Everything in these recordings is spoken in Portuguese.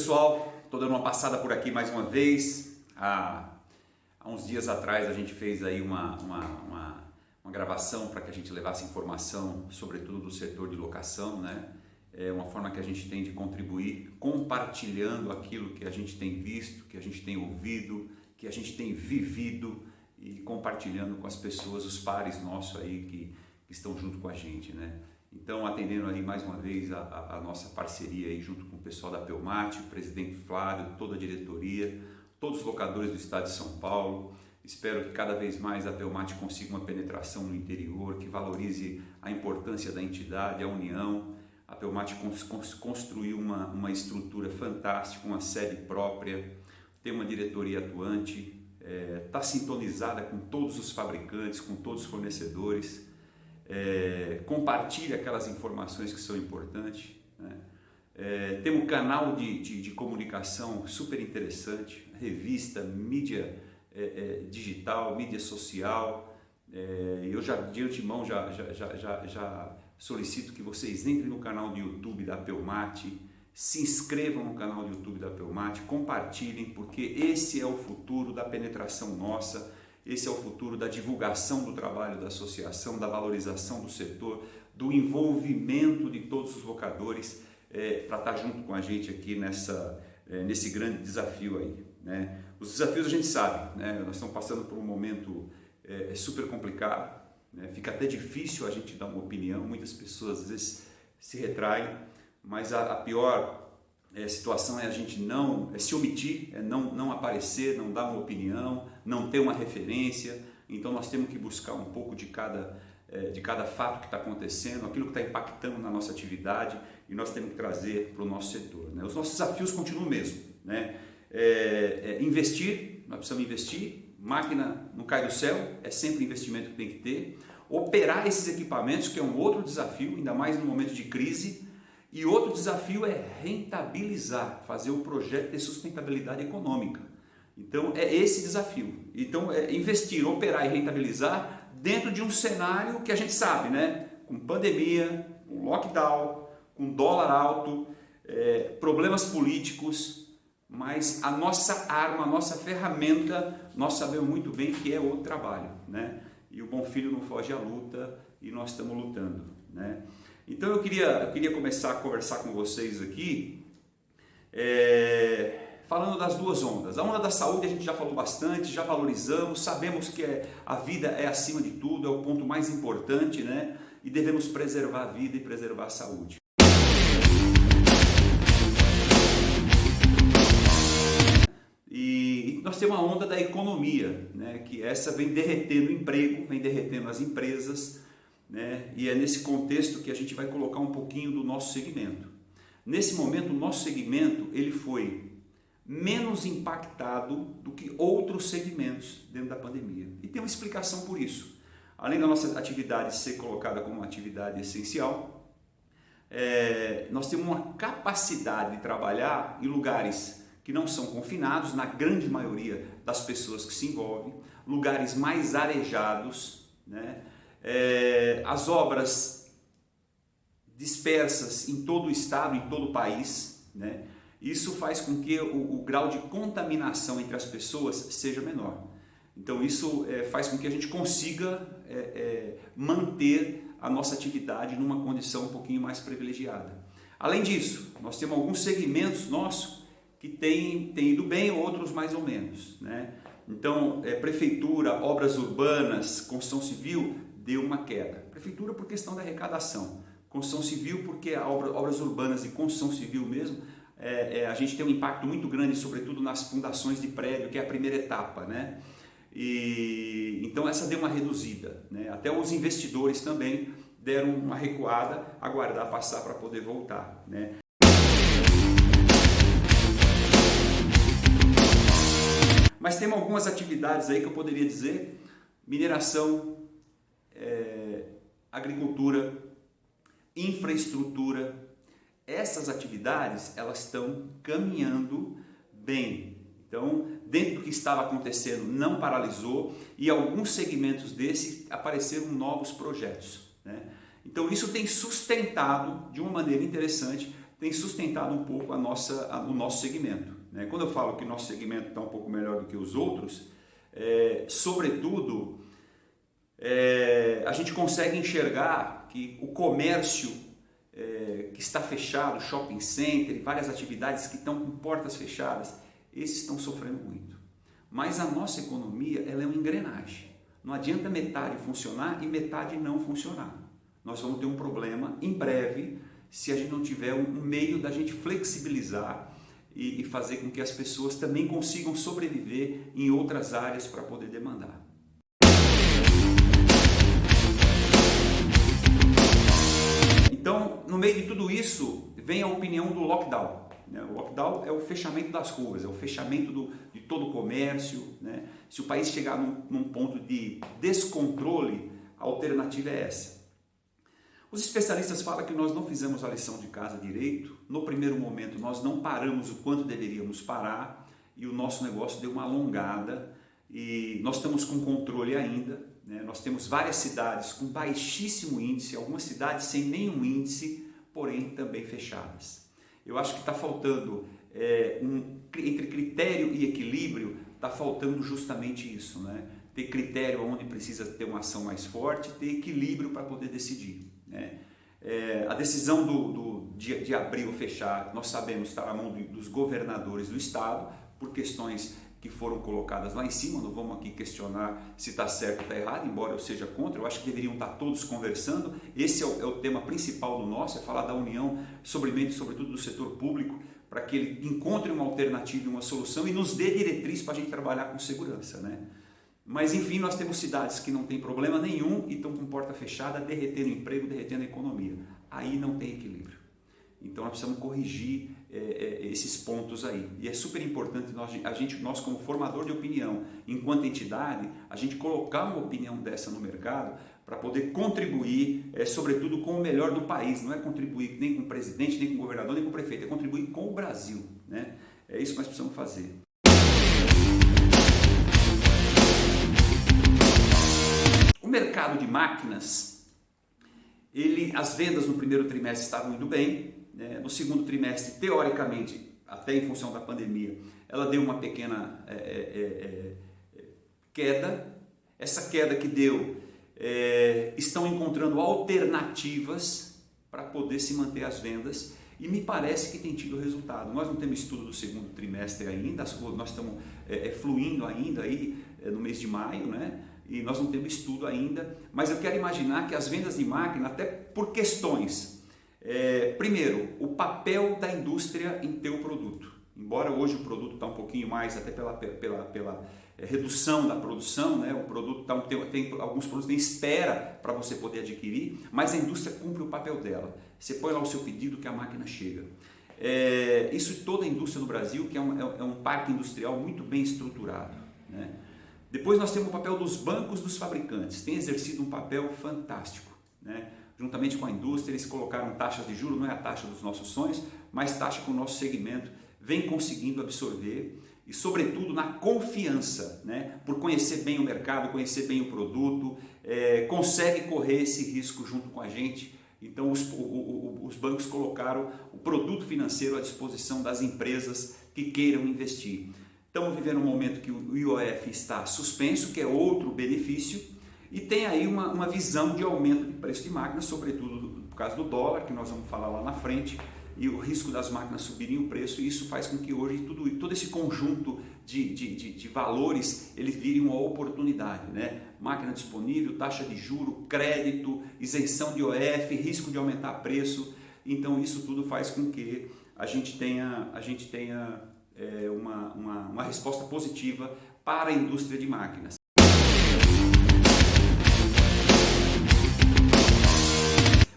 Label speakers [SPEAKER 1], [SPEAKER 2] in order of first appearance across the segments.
[SPEAKER 1] pessoal, estou dando uma passada por aqui mais uma vez. Há uns dias atrás a gente fez aí uma gravação para que a gente levasse informação, sobretudo do setor de locação, né? É uma forma que a gente tem de contribuir, compartilhando aquilo que a gente tem visto, que a gente tem ouvido, que a gente tem vivido e compartilhando com as pessoas, os pares nossos aí que estão junto com a gente, né? Então, atendendo aí mais uma vez a nossa parceria aí junto com o pessoal da Pelmate, o presidente Flávio, toda a diretoria, todos os locadores do estado de São Paulo. Espero que cada vez mais a Pelmate consiga uma penetração no interior, que valorize a importância da entidade, a união. A Pelmate construiu uma estrutura fantástica, uma sede própria, tem uma diretoria atuante, está sintonizada com todos os fabricantes, com todos os fornecedores. Compartilha aquelas informações que são importantes, né? Tem um canal de comunicação super interessante, revista, mídia digital, mídia social. Eu já de antemão já solicito que vocês entrem no canal do YouTube da Pelmate, se inscrevam no canal do YouTube da Pelmate, compartilhem, porque esse é o futuro da penetração nossa. Esse é o futuro da divulgação do trabalho da associação, da valorização do setor, do envolvimento de todos os locadores para estar junto com a gente aqui nesse grande desafio aí, né? Os desafios a gente sabe, né? Nós estamos passando por um momento super complicado, né? Fica até difícil a gente dar uma opinião, muitas pessoas às vezes se retraem, mas a pior situação é a gente não se omitir, não aparecer, não dar uma opinião, não ter uma referência. Então nós temos que buscar um pouco de cada fato que está acontecendo, aquilo que está impactando na nossa atividade, e nós temos que trazer para o nosso setor, né? Os nossos desafios continuam o mesmo, né? Investir, nós precisamos investir, máquina não cai do céu, é sempre investimento que tem que ter. Operar esses equipamentos, que é um outro desafio, ainda mais no momento de crise. E outro desafio é rentabilizar, fazer o projeto ter sustentabilidade econômica. Então é esse desafio. Então investir, operar e rentabilizar dentro de um cenário que a gente sabe, né? Com pandemia, com lockdown, com dólar alto, problemas políticos, mas a nossa arma, a nossa ferramenta, nós sabemos muito bem que é o trabalho, né? E o bom filho não foge à luta e nós estamos lutando, né? Então eu queria começar a conversar com vocês aqui, falando das duas ondas. A onda da saúde a gente já falou bastante, já valorizamos, sabemos que a vida é acima de tudo, é o ponto mais importante, né? E devemos preservar a vida e preservar a saúde. E nós temos uma onda da economia, né? Que essa vem derretendo o emprego, vem derretendo as empresas, né? E é nesse contexto que a gente vai colocar um pouquinho do nosso segmento. Nesse momento, o nosso segmento ele foi menos impactado do que outros segmentos dentro da pandemia. E tem uma explicação por isso. Além da nossa atividade ser colocada como uma atividade essencial, nós temos uma capacidade de trabalhar em lugares que não são confinados, na grande maioria das pessoas que se envolvem, lugares mais arejados, né? As obras dispersas em todo o estado, em todo o país, né? Isso faz com que o grau de contaminação entre as pessoas seja menor. Então isso faz com que a gente consiga manter a nossa atividade numa condição um pouquinho mais privilegiada. Além disso, nós temos alguns segmentos nossos que têm ido bem, outros mais ou menos, né? Então, prefeitura, obras urbanas, construção civil, deu uma queda. Prefeitura por questão da arrecadação, construção civil porque obras urbanas e construção civil mesmo, a gente tem um impacto muito grande, sobretudo nas fundações de prédio, que é a primeira etapa, né? E então essa deu uma reduzida, né? Até os investidores também deram uma recuada, aguardar passar para poder voltar, né? Mas tem algumas atividades aí que eu poderia dizer: mineração, agricultura, infraestrutura. Essas atividades elas estão caminhando bem. Então, dentro do que estava acontecendo, não paralisou, e alguns segmentos desses apareceram novos projetos, né? Então isso tem sustentado de uma maneira interessante, tem sustentado um pouco o nosso segmento. Né? Quando eu falo que o nosso segmento está um pouco melhor do que os outros, sobretudo, a gente consegue enxergar que o comércio que está fechado, shopping center, várias atividades que estão com portas fechadas, esses estão sofrendo muito. Mas a nossa economia, ela é uma engrenagem. Não adianta metade funcionar e metade não funcionar. Nós vamos ter um problema em breve se a gente não tiver um meio da gente flexibilizar e fazer com que as pessoas também consigam sobreviver em outras áreas para poder demandar. Então, no meio de tudo isso, vem a opinião do lockdown. O lockdown é o fechamento das ruas, é o fechamento de todo o comércio. Né? Se o país chegar num ponto de descontrole, a alternativa é essa. Os especialistas falam que nós não fizemos a lição de casa direito. No primeiro momento, nós não paramos o quanto deveríamos parar e o nosso negócio deu uma alongada e nós estamos com controle ainda. Né? Nós temos várias cidades com baixíssimo índice, algumas cidades sem nenhum índice, porém também fechadas. Eu acho que está faltando, entre critério e equilíbrio, está faltando justamente isso. Né? Ter critério onde precisa ter uma ação mais forte, ter equilíbrio para poder decidir. Né? A decisão de abrir ou fechar, nós sabemos, está na mão dos governadores do estado, por questões que foram colocadas lá em cima. Não vamos aqui questionar se está certo ou está errado, embora eu seja contra. Eu acho que deveriam estar todos conversando. Esse é o tema principal do nosso, é falar da união, sobretudo do setor público, para que ele encontre uma alternativa e uma solução e nos dê diretriz para a gente trabalhar com segurança. Né? Mas enfim, nós temos cidades que não tem problema nenhum e estão com porta fechada, derretendo emprego, derretendo a economia. Aí não tem equilíbrio. Então nós precisamos corrigir esses pontos aí. E é super importante nós como formador de opinião, enquanto entidade, a gente colocar uma opinião dessa no mercado para poder contribuir, sobretudo com o melhor do país. Não é contribuir nem com o presidente, nem com o governador, nem com o prefeito, é contribuir com o Brasil. Né? É isso que nós precisamos fazer. O mercado de máquinas, as vendas no primeiro trimestre estavam indo bem. No segundo trimestre, teoricamente, até em função da pandemia, ela deu uma pequena queda. Essa queda que deu, estão encontrando alternativas para poder se manter as vendas e me parece que tem tido resultado. Nós não temos estudo do segundo trimestre ainda, nós estamos fluindo ainda aí no mês de maio, né? E nós não temos estudo ainda, mas eu quero imaginar que as vendas de máquina, até por questões, primeiro, o papel da indústria em ter o produto. Embora hoje o produto está um pouquinho mais, até pela redução da produção, né? O produto tem alguns produtos têm espera para você poder adquirir, mas a indústria cumpre o papel dela. Você põe lá o seu pedido que a máquina chega. Isso toda a indústria no Brasil, que é um parque industrial muito bem estruturado. Né? Depois nós temos o papel dos bancos dos fabricantes, tem exercido um papel fantástico. Né? Juntamente com a indústria, eles colocaram taxas de juros, não é a taxa dos nossos sonhos, mas taxa que o nosso segmento vem conseguindo absorver e sobretudo na confiança, né? Por conhecer bem o mercado, conhecer bem o produto, consegue correr esse risco junto com a gente. Então os bancos colocaram o produto financeiro à disposição das empresas que queiram investir. Estamos vivendo um momento que o IOF está suspenso, que é outro benefício, e tem aí uma visão de aumento de preço de máquinas, sobretudo por causa do dólar, que nós vamos falar lá na frente, e o risco das máquinas subirem o preço, e isso faz com que hoje todo esse conjunto de valores, eles virem uma oportunidade, né? Máquina disponível, taxa de juro, crédito, isenção de IOF, risco de aumentar preço. Então isso tudo faz com que a gente tenha uma resposta positiva para a indústria de máquinas.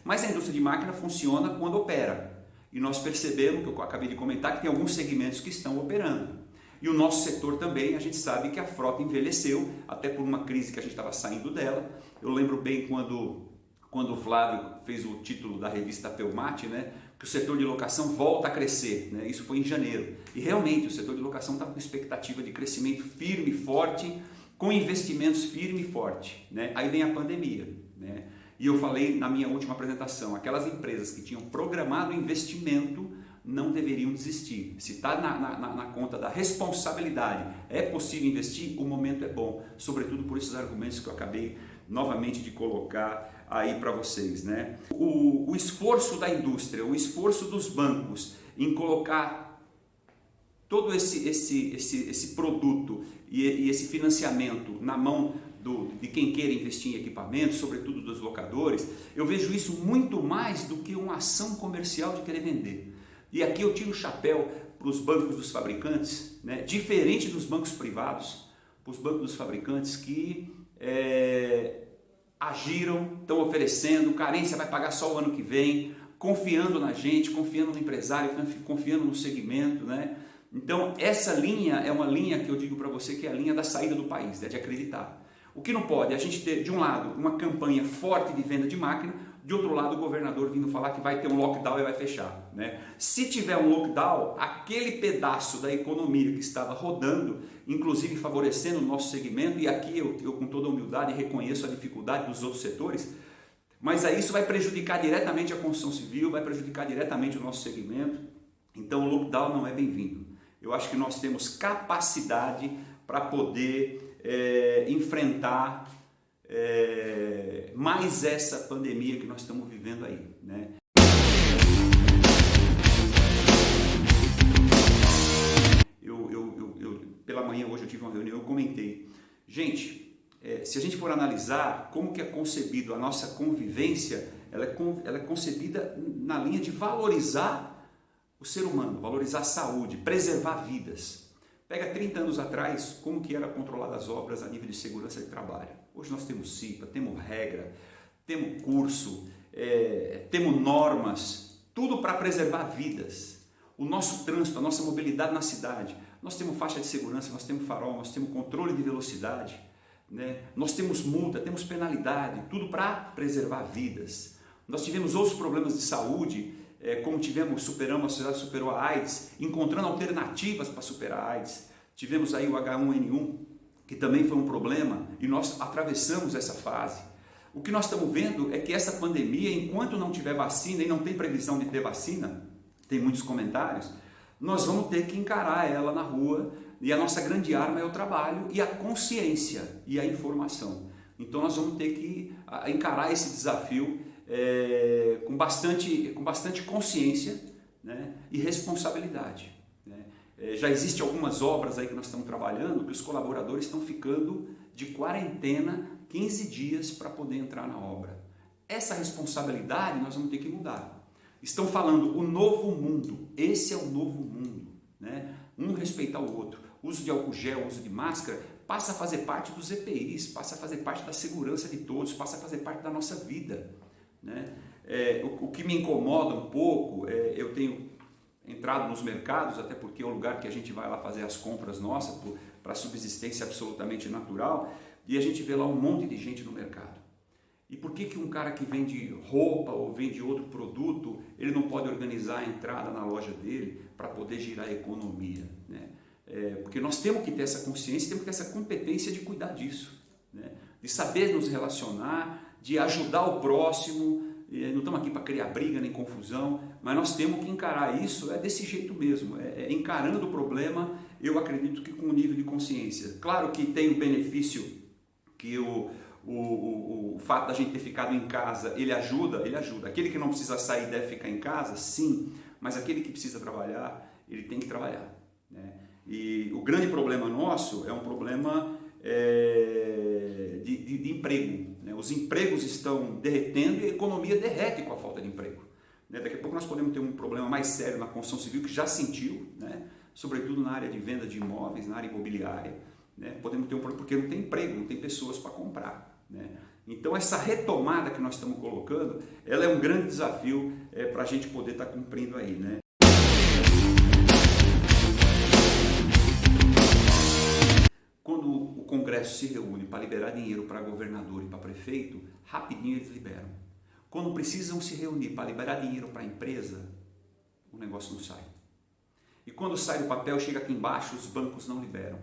[SPEAKER 1] Mas a indústria de máquina funciona quando opera. E nós percebemos, que eu acabei de comentar, que tem alguns segmentos que estão operando. E o nosso setor também, a gente sabe que a frota envelheceu, até por uma crise que a gente estava saindo dela. Eu lembro bem quando o Flávio fez o título da revista Pelmate, né, que o setor de locação volta a crescer, né? Isso foi em janeiro. E realmente o setor de locação está com expectativa de crescimento firme e forte, com investimentos firme e forte. Né? Aí vem a pandemia. Né? E eu falei na minha última apresentação, aquelas empresas que tinham programado investimento não deveriam desistir. Se está na conta da responsabilidade, é possível investir, o momento é bom. Sobretudo por esses argumentos que eu acabei novamente de colocar aí para vocês, né? O esforço da indústria, o esforço dos bancos em colocar todo esse produto e esse financiamento na mão de quem queira investir em equipamentos, sobretudo dos locadores, eu vejo isso muito mais do que uma ação comercial de querer vender. E aqui eu tiro o chapéu para os bancos dos fabricantes, né? Diferente dos bancos privados, para os bancos dos fabricantes que agiram, estão oferecendo, carência vai pagar só o ano que vem, confiando na gente, confiando no empresário, confiando no segmento, né? Então essa linha é uma linha que eu digo para você que é a linha da saída do país, né? De acreditar. O que não pode é a gente ter, de um lado, uma campanha forte de venda de máquina, de outro lado, o governador vindo falar que vai ter um lockdown e vai fechar, né? Se tiver um lockdown, aquele pedaço da economia que estava rodando, inclusive favorecendo o nosso segmento, e aqui eu com toda humildade reconheço a dificuldade dos outros setores, mas aí isso vai prejudicar diretamente a construção civil, vai prejudicar diretamente o nosso segmento. Então o lockdown não é bem-vindo. Eu acho que nós temos capacidade para poder enfrentar mais essa pandemia que nós estamos vivendo aí, né? Pela manhã hoje eu tive uma reunião, eu comentei, gente, se a gente for analisar como que é concebido a nossa convivência, ela é concebida na linha de valorizar o ser humano, valorizar a saúde, preservar vidas. Pega 30 anos atrás, como que era controlada as obras a nível de segurança de trabalho. Hoje nós temos CIPA, temos regra, temos curso, temos normas, tudo para preservar vidas. O nosso trânsito, a nossa mobilidade na cidade, nós temos faixa de segurança, nós temos farol, nós temos controle de velocidade, né? Nós temos multa, temos penalidade, tudo para preservar vidas. Nós tivemos outros problemas de saúde, como superamos, a sociedade superou a AIDS, encontrando alternativas para superar a AIDS. Tivemos aí o H1N1, que também foi um problema, e nós atravessamos essa fase. O que nós estamos vendo é que essa pandemia, enquanto não tiver vacina, e não tem previsão de ter vacina, tem muitos comentários, nós vamos ter que encarar ela na rua, e a nossa grande arma é o trabalho e a consciência e a informação. Então nós vamos ter que encarar esse desafio com bastante consciência, né, e responsabilidade, né? Já existem algumas obras aí que nós estamos trabalhando que os colaboradores estão ficando de quarentena 15 dias para poder entrar na obra. Essa responsabilidade nós vamos ter que mudar. Estão falando o novo mundo, esse é o novo mundo, né? Um respeitar o outro, uso de álcool gel, uso de máscara, passa a fazer parte dos EPIs, passa a fazer parte da segurança de todos, passa a fazer parte da nossa vida, né? O que me incomoda um pouco, eu tenho entrado nos mercados, até porque é o lugar que a gente vai lá fazer as compras nossas, para subsistência absolutamente natural, e a gente vê lá um monte de gente no mercado. E por que um cara que vende roupa ou vende outro produto, ele não pode organizar a entrada na loja dele para poder girar a economia, né? Porque nós temos que ter essa consciência, temos que ter essa competência de cuidar disso, né? De saber nos relacionar, de ajudar o próximo. Não estamos aqui para criar briga nem confusão, mas nós temos que encarar isso desse jeito mesmo, encarando o problema, eu acredito que com um nível de consciência. Claro que tem o benefício que o fato da gente ter ficado em casa, ele ajuda. Aquele que não precisa sair deve ficar em casa, sim, mas aquele que precisa trabalhar, ele tem que trabalhar, né? E o grande problema nosso é um problema de emprego, né? Os empregos estão derretendo e a economia derrete com a falta de emprego, né? Daqui a pouco nós podemos ter um problema mais sério na construção civil, que já sentiu, né? Sobretudo na área de venda de imóveis, na área imobiliária, né? Podemos ter um problema porque não tem emprego, não tem pessoas para comprar, né? Então essa retomada que nós estamos colocando, ela é um grande desafio para a gente poder estar cumprindo aí, né? Quando o Congresso se reúne para liberar dinheiro para governador e para prefeito, rapidinho eles liberam. Quando precisam se reunir para liberar dinheiro para a empresa, o negócio não sai. E quando sai o papel, chega aqui embaixo, os bancos não liberam.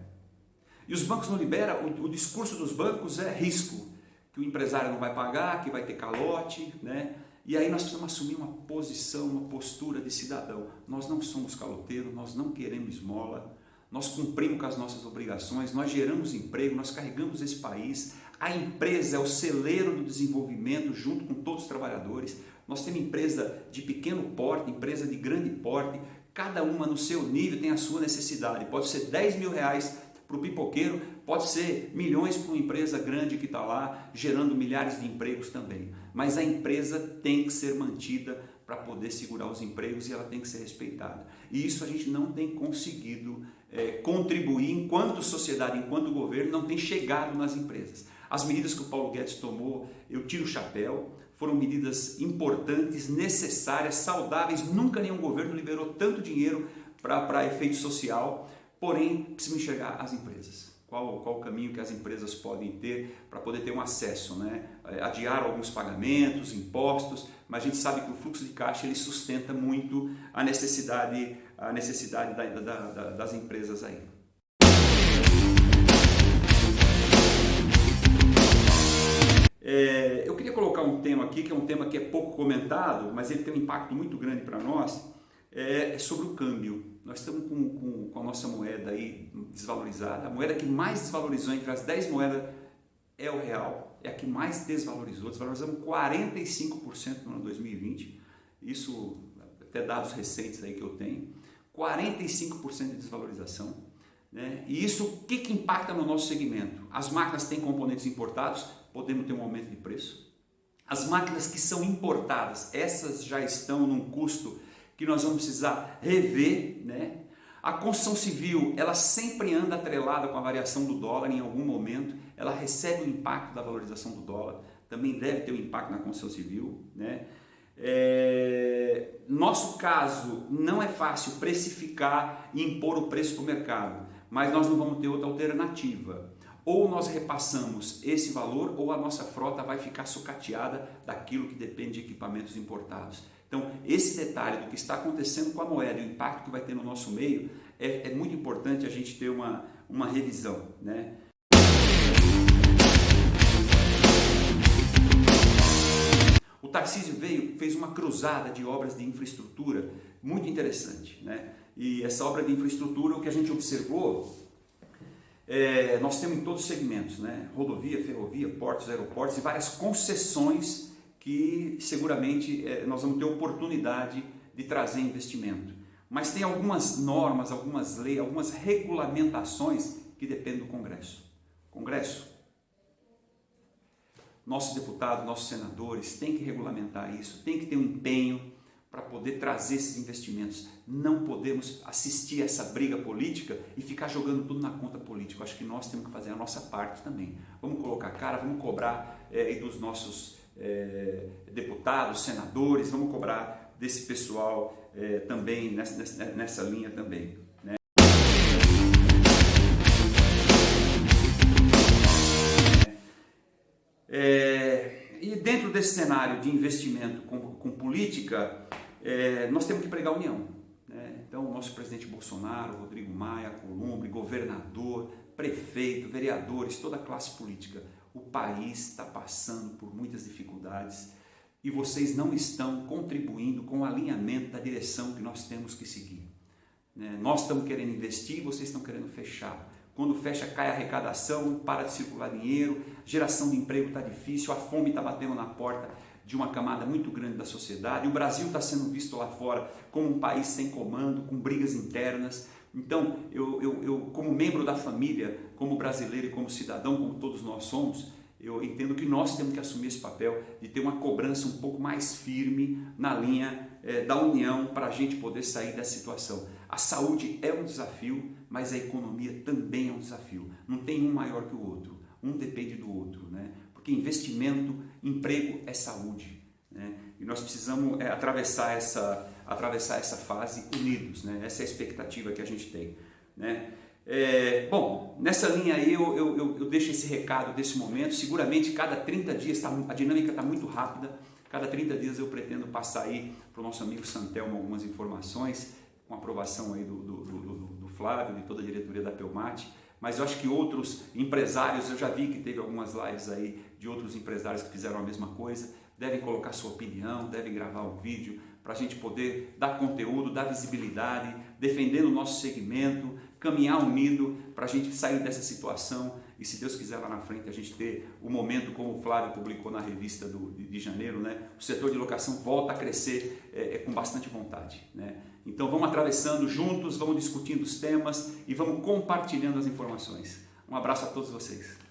[SPEAKER 1] E os bancos não liberam, o discurso dos bancos é risco. que o empresário não vai pagar, que vai ter calote, né? E aí nós precisamos assumir uma posição, uma postura de cidadão. Nós não somos caloteiros, nós não queremos esmola, nós cumprimos com as nossas obrigações, nós geramos emprego, nós carregamos esse país. A empresa é o celeiro do desenvolvimento junto com todos os trabalhadores. Nós temos empresa de pequeno porte, empresa de grande porte, cada uma no seu nível tem a sua necessidade. Pode ser 10 mil reais para o pipoqueiro, pode ser milhões para uma empresa grande que está lá gerando milhares de empregos também. Mas a empresa tem que ser mantida para poder segurar os empregos e ela tem que ser respeitada. E isso a gente não tem conseguido contribuir enquanto sociedade, enquanto governo, não tem chegado nas empresas. As medidas que o Paulo Guedes tomou, eu tiro o chapéu, foram medidas importantes, necessárias, saudáveis. Nunca nenhum governo liberou tanto dinheiro para efeito social, porém precisa enxergar as empresas. Qual o caminho que as empresas podem ter para poder ter um acesso, né? Adiar alguns pagamentos, impostos, mas a gente sabe que o fluxo de caixa ele sustenta muito a necessidade das empresas aí. Eu queria colocar um tema aqui, que é um tema que é pouco comentado, mas ele tem um impacto muito grande para nós, é sobre o câmbio. Nós estamos com a nossa moeda aí desvalorizada. A moeda que mais desvalorizou entre as 10 moedas é o real, é a que mais desvalorizou. Desvalorizamos 45% no ano 2020, isso até dados recentes aí que eu tenho, 45% de desvalorização. Né? E isso, o que impacta no nosso segmento? As máquinas têm componentes importados, podemos ter um aumento de preço. As máquinas que são importadas, essas já estão num custo que nós vamos precisar rever, né? A construção civil, ela sempre anda atrelada com a variação do dólar, em algum momento ela recebe o impacto da valorização do dólar, também deve ter um impacto na construção civil, né? Nosso caso, não é fácil precificar e impor o preço para o mercado, mas nós não vamos ter outra alternativa. Ou nós repassamos esse valor, ou a nossa frota vai ficar sucateada daquilo que depende de equipamentos importados. Então, esse detalhe do que está acontecendo com a moeda e o impacto que vai ter no nosso meio é muito importante a gente ter uma revisão, né? O Tarcísio fez uma cruzada de obras de infraestrutura muito interessante, né? E essa obra de infraestrutura, o que a gente observou, nós temos em todos os segmentos, né? Rodovia, ferrovia, portos, aeroportos e várias concessões que seguramente nós vamos ter oportunidade de trazer investimento. Mas tem algumas normas, algumas leis, algumas regulamentações que dependem do Congresso. Congresso, nossos deputados, nossos senadores têm que regulamentar isso, tem que ter um empenho para poder trazer esses investimentos. Não podemos assistir a essa briga política e ficar jogando tudo na conta política. Acho que nós temos que fazer a nossa parte também. Vamos colocar a cara, vamos cobrar dos nossos deputados, senadores, vamos cobrar desse pessoal também, nessa linha também. Né? E dentro desse cenário de investimento com política, nós temos que pregar a união. Né? Então, o nosso presidente Bolsonaro, Rodrigo Maia, Alcolumbre, governador, prefeito, vereadores, toda a classe política, o país está passando por muitas dificuldades e vocês não estão contribuindo com o alinhamento da direção que nós temos que seguir. Né? Nós estamos querendo investir e vocês estão querendo fechar. Quando fecha, cai a arrecadação, para de circular dinheiro, geração de emprego está difícil, a fome está batendo na porta de uma camada muito grande da sociedade, o Brasil está sendo visto lá fora como um país sem comando, com brigas internas. Então, eu como membro da família, como brasileiro e como cidadão, como todos nós somos, eu entendo que nós temos que assumir esse papel de ter uma cobrança um pouco mais firme na linha da união para a gente poder sair dessa situação. A saúde é um desafio, mas a economia também é um desafio. Não tem um maior que o outro, um depende do outro, né? Porque investimento, emprego é saúde, né? E nós precisamos atravessar essa fase unidos, né? Essa é a expectativa que a gente tem, né? Bom, nessa linha aí eu deixo esse recado desse momento. Seguramente cada 30 dias, a dinâmica está muito rápida, cada 30 dias eu pretendo passar aí para o nosso amigo Santelmo algumas informações, com aprovação aí do Flávio, de toda a diretoria da Pelmate, mas eu acho que outros empresários, eu já vi que teve algumas lives aí de outros empresários que fizeram a mesma coisa, devem colocar sua opinião, devem gravar um vídeo para a gente poder dar conteúdo, dar visibilidade, defender o nosso segmento, caminhar unido para a gente sair dessa situação e, se Deus quiser, lá na frente a gente ter o momento, como o Flávio publicou na revista de janeiro, né? O setor de locação volta a crescer com bastante vontade, né? Então vamos atravessando juntos, vamos discutindo os temas e vamos compartilhando as informações. Um abraço a todos vocês.